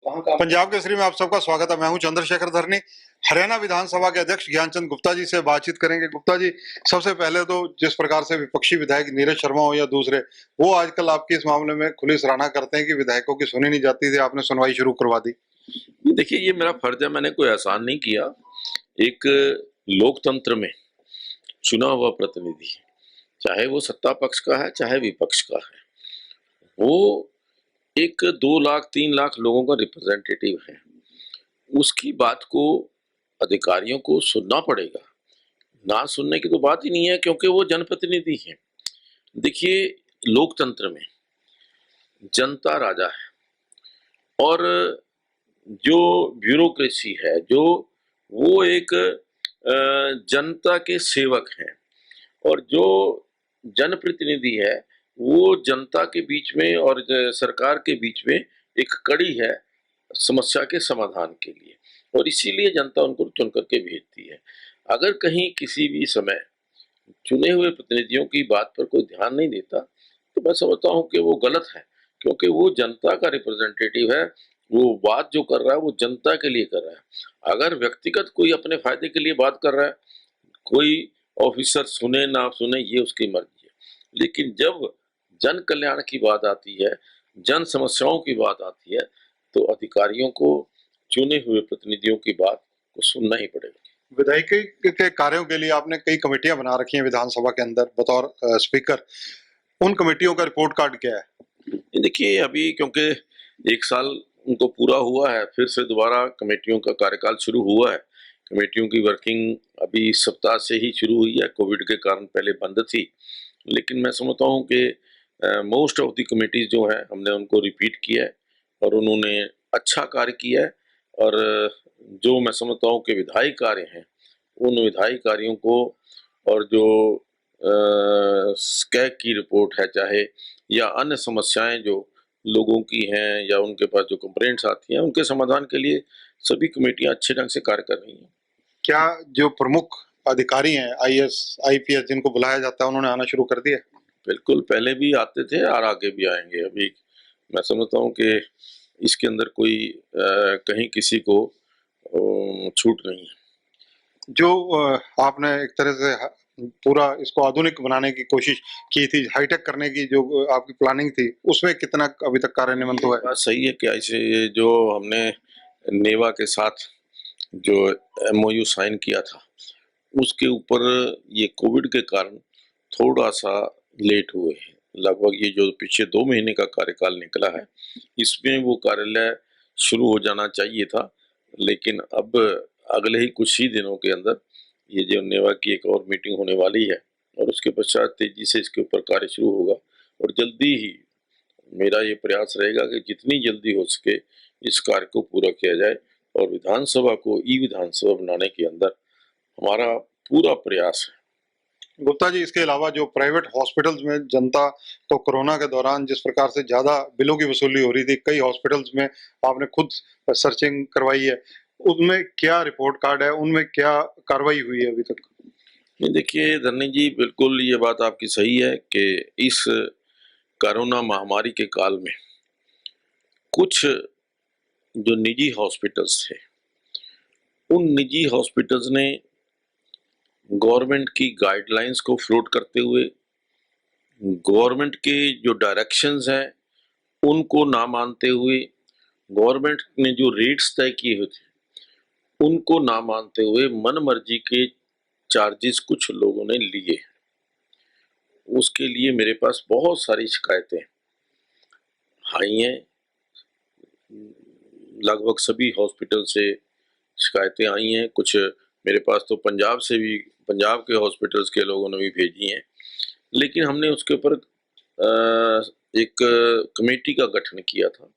वहाँ का पंजाब केसरी में आप सबका स्वागत है। मैं हूं चंद्रशेखर धरनी। हरियाणा विधानसभा के अध्यक्ष ज्ञानचंद गुप्ता जी से बातचीत करेंगे। गुप्ता जी, सबसे पहले तो जिस प्रकार से विपक्षी विधायक नीरज शर्मा हो या दूसरे, वो आजकल आपके इस मामले में खुली सराहना करते हैं कि विधायकों की सुनी नहीं जाती थी, आपने सुनवाई शुरू करवा दी। देखिए, ये मेरा फर्ज है, मैंने कोई एहसान नहीं किया। एक लोकतंत्र में चुना हुआ प्रतिनिधि, चाहे वो सत्ता पक्ष का है चाहे विपक्ष का है, वो एक 2 लाख 3 लाख लोगों का रिप्रेजेंटेटिव है। उसकी बात को अधिकारियों को सुनना पड़ेगा। ना सुनने की तो बात ही नहीं है, क्योंकि वो जनप्रतिनिधि हैं। देखिए, लोकतंत्र में जनता राजा है और जो ब्यूरोक्रेसी है, जो वो एक जनता के सेवक हैं, और जो जनप्रतिनिधि है वो जनता के बीच में और सरकार के बीच में एक कड़ी है समस्या के समाधान के लिए, और इसीलिए जनता उनको चुन करके भेजती है। अगर कहीं किसी भी समय चुने हुए प्रतिनिधियों की बात पर कोई ध्यान नहीं देता, तो मैं समझता हूँ कि वो गलत है, क्योंकि वो जनता का रिप्रेजेंटेटिव है। वो बात जो कर रहा है वो जनता के लिए कर रहा है। अगर व्यक्तिगत कोई अपने फायदे के लिए बात कर रहा है, कोई ऑफिसर सुने ना सुने ये उसकी मर्जी है, लेकिन जब जन कल्याण की बात आती है, जन समस्याओं की बात आती है, तो अधिकारियों को चुने हुए प्रतिनिधियों की बात को सुनना ही पड़ेगा। विधायक के कार्यों के लिए आपने कई कमेटियां बना रखी हैं विधानसभा के अंदर बतौर स्पीकर। उन कमेटियों का रिपोर्ट कार्ड क्या है? ये देखिए, अभी क्योंकि 1 साल उनको पूरा हुआ है, फिर से दोबारा कमेटियों का कार्यकाल शुरू हुआ है। कमेटियों की वर्किंग अभी इस सप्ताह से ही शुरू हुई है। कोविड के कारण पहले बंद थी, लेकिन मैं समझता हूँ कि मोस्ट ऑफ द कमेटीज जो है हमने उनको रिपीट किया है और उन्होंने अच्छा कार्य किया है। और जो मैं समझता हूँ कि विधायी कार्य हैं, उन विधायी कार्यों को, और जो स्कैग की रिपोर्ट है चाहे, या अन्य समस्याएं जो लोगों की हैं या उनके पास जो कंप्लेंट्स आती हैं, उनके समाधान के लिए सभी कमेटियां अच्छे ढंग से कार्य कर रही हैं। क्या जो प्रमुख अधिकारी हैं, आईएएस आईपीएस जिनको बुलाया जाता है, उन्होंने आना शुरू कर दिया? बिल्कुल, पहले भी आते थे और आगे भी आएंगे। अभी मैं समझता हूँ कि इसके अंदर कोई कहीं किसी को छूट नहीं है। जो आपने एक तरह से पूरा इसको आधुनिक बनाने की कोशिश की थी, हाईटेक करने की जो आपकी प्लानिंग थी, उसमें कितना अभी तक कार्यान्वयन हुआ है? बात सही है कि ऐसे ये जो हमने नेवा के साथ जो एमओयू साइन किया था, उसके ऊपर ये कोविड के कारण थोड़ा सा लेट हुए हैं। लगभग ये जो पीछे 2 महीने का कार्यकाल निकला है, इसमें वो कार्यालय शुरू हो जाना चाहिए था, लेकिन अब अगले ही कुछ ही दिनों के अंदर ये जो नेवा की एक और मीटिंग होने वाली है, और उसके पश्चात तेजी से इसके ऊपर कार्य शुरू होगा। और जल्दी ही मेरा ये प्रयास रहेगा कि जितनी जल्दी हो सके इस कार्य को पूरा किया जाए, और विधानसभा को ई विधानसभा बनाने के अंदर हमारा पूरा प्रयास है। गुप्ता जी, इसके अलावा जो प्राइवेट हॉस्पिटल्स में जनता को कोरोना के दौरान जिस प्रकार से ज्यादा बिलों की वसूली हो रही थी, कई हॉस्पिटल्स में आपने खुद सर्चिंग करवाई है, उनमें क्या रिपोर्ट कार्ड है, उनमें क्या कार्रवाई हुई है अभी तक? नहीं, देखिए धरनी जी, बिल्कुल ये बात आपकी सही है कि इस कोरोना महामारी के काल में कुछ जो निजी हॉस्पिटल्स थे, उन निजी हॉस्पिटल्स ने गवर्नमेंट की गाइडलाइंस को फ्लोट करते हुए, गवर्नमेंट के जो डायरेक्शंस हैं उनको ना मानते हुए, गवर्नमेंट ने जो रेट्स तय किए हुए थे उनको ना मानते हुए मन मर्जी के चार्जेस कुछ लोगों ने लिए। उसके लिए मेरे पास बहुत सारी शिकायतें आई हैं। लगभग सभी हॉस्पिटल से शिकायतें आई हैं। कुछ मेरे पास तो पंजाब से भी, पंजाब के हॉस्पिटल्स के लोगों ने भी भेजी हैं। लेकिन हमने उसके ऊपर एक कमेटी का गठन किया था।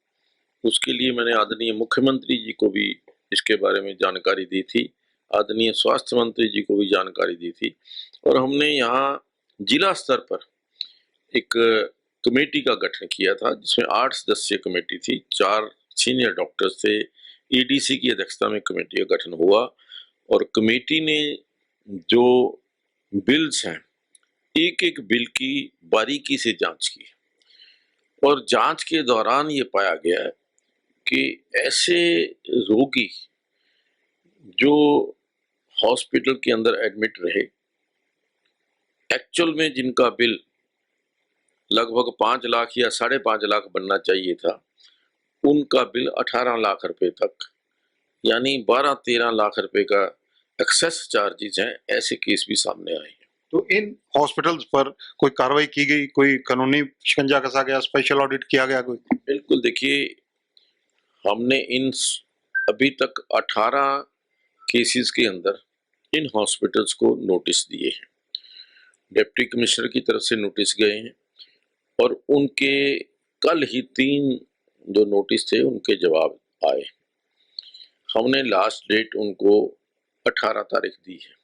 उसके लिए मैंने आदरणीय मुख्यमंत्री जी को भी इसके बारे में जानकारी दी थी, आदरणीय स्वास्थ्य मंत्री जी को भी जानकारी दी थी, और हमने यहाँ जिला स्तर पर एक कमेटी का गठन किया था, जिसमें 8 सदस्यीय कमेटी थी, 4 सीनियर डॉक्टर्स थे। ईडीसी की अध्यक्षता में कमेटी का गठन हुआ, और कमेटी ने जो बिल्स हैं, एक एक बिल की बारीकी से जांच की, और जांच के दौरान ये पाया गया कि ऐसे रोगी जो हॉस्पिटल के अंदर एडमिट रहे, एक्चुअल में जिनका बिल लगभग 5 लाख या 5.5 लाख बनना चाहिए था, उनका बिल 18 लाख रुपए तक, यानी 12-13 लाख रुपए का एक्सेस चार्जेस हैं। ऐसे केस भी सामने आए हैं। तो इन हॉस्पिटल्स पर कोई कार्रवाई की गई, कोई कानूनी शिकंजा कसा गया, स्पेशल ऑडिट किया गया कोई? बिल्कुल, देखिए, हमने अभी तक 18 केसेस के अंदर इन हॉस्पिटल्स को नोटिस दिए हैं। डिप्टी कमिश्नर की तरफ से नोटिस गए हैं और उनके कल ही 3 जो नोटिस थे उनके जवाब आए। हमने लास्ट डेट उनको 18 तारीख दी है।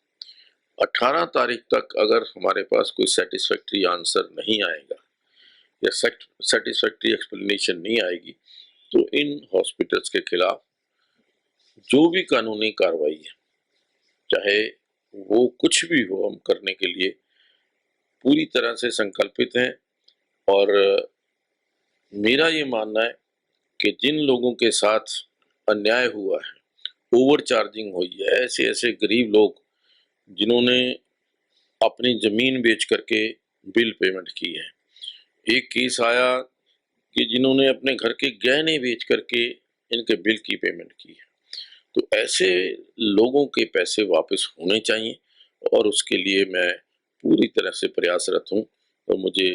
18 तारीख तक अगर हमारे पास कोई सेटिस्फैक्ट्री आंसर नहीं आएगा या सेटिस्फैक्ट्री एक्सप्लेनेशन नहीं आएगी, तो इन हॉस्पिटल्स के खिलाफ जो भी कानूनी कार्रवाई है, चाहे वो कुछ भी हो, हम करने के लिए पूरी तरह से संकल्पित हैं। और मेरा ये मानना है कि जिन लोगों के साथ अन्याय हुआ है, ओवर चार्जिंग हुई है, ऐसे ऐसे गरीब लोग जिन्होंने अपनी ज़मीन बेच करके बिल पेमेंट की है। एक केस आया कि जिन्होंने अपने घर के गहने बेच करके इनके बिल की पेमेंट की है। तो ऐसे लोगों के पैसे वापस होने चाहिए और उसके लिए मैं पूरी तरह से प्रयासरत हूँ और मुझे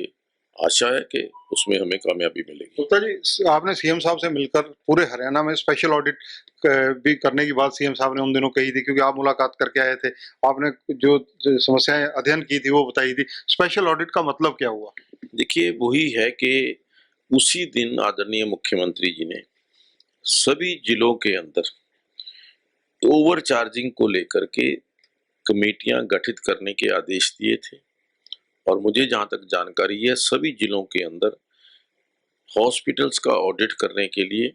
आशा है कि उसमें हमें कामयाबी मिलेगी। गुप्ता जी, आपने सीएम साहब से मिलकर पूरे हरियाणा में स्पेशल ऑडिट भी करने की बात सीएम साहब ने उन दिनों कही थी, क्योंकि आप मुलाकात करके आए थे, आपने जो समस्याएं अध्ययन की थी वो बताई थी। स्पेशल ऑडिट का मतलब क्या हुआ? देखिए, वही है कि उसी दिन आदरणीय मुख्यमंत्री जी ने सभी जिलों के अंदर ओवर चार्जिंग को लेकर के कमेटियां गठित करने के आदेश दिए थे और मुझे जहां तक जानकारी है, सभी जिलों के अंदर हॉस्पिटल्स का ऑडिट करने के लिए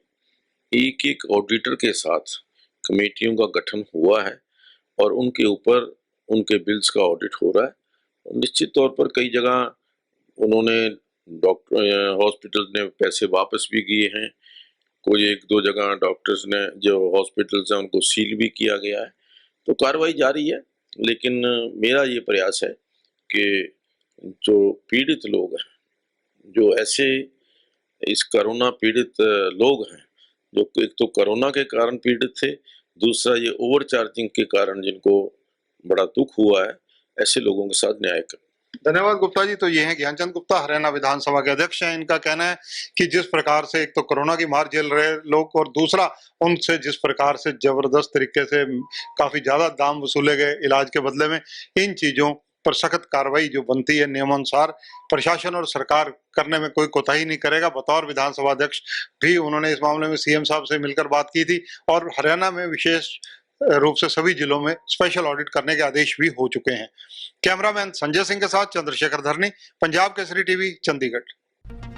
एक ऑडिटर के साथ कमेटियों का गठन हुआ है और उनके ऊपर उनके बिल्स का ऑडिट हो रहा है। निश्चित तौर पर कई जगह उन्होंने हॉस्पिटल ने पैसे वापस भी किए हैं, कोई 1-2 जगह डॉक्टर्स ने जो हॉस्पिटल्स हैं उनको सील भी किया गया है। तो कार्रवाई जारी है, लेकिन मेरा ये प्रयास है कि जो पीड़ित लोग हैं, जो ऐसे इस कोरोना पीड़ित लोग हैं, जो एक तो कोरोना के कारण पीड़ित थे, दूसरा ये ओवर चार्जिंग के कारण जिनको बड़ा दुख हुआ है, ऐसे लोगों के साथ न्याय करें। धन्यवाद गुप्ता जी। तो ये हैं ज्ञानचंद गुप्ता, हरियाणा विधानसभा के अध्यक्ष हैं। इनका कहना है कि जिस प्रकार से एक तो कोरोना की मार झेल रहे लोग और दूसरा उनसे जिस प्रकार से जबरदस्त तरीके से काफी ज्यादा दाम वसूले गए इलाज के बदले में, इन चीजों पर सख्त कार्रवाई जो बनती है नियमानुसार प्रशासन और सरकार करने में कोई कोताही नहीं करेगा। बतौर विधानसभा अध्यक्ष भी उन्होंने इस मामले में सीएम साहब से मिलकर बात की थी और हरियाणा में विशेष रूप से सभी जिलों में स्पेशल ऑडिट करने के आदेश भी हो चुके हैं। कैमरामैन संजय सिंह के साथ चंद्रशेखर धरनी, पंजाब केसरी टीवी, चंडीगढ़।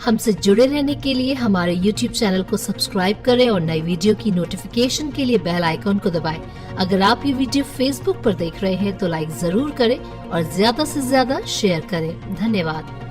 हमसे जुड़े रहने के लिए हमारे YouTube चैनल को सब्सक्राइब करें और नई वीडियो की नोटिफिकेशन के लिए बेल आइकॉन को दबाएं। अगर आप ये वीडियो Facebook पर देख रहे हैं तो लाइक जरूर करें और ज्यादा से ज्यादा शेयर करें। धन्यवाद।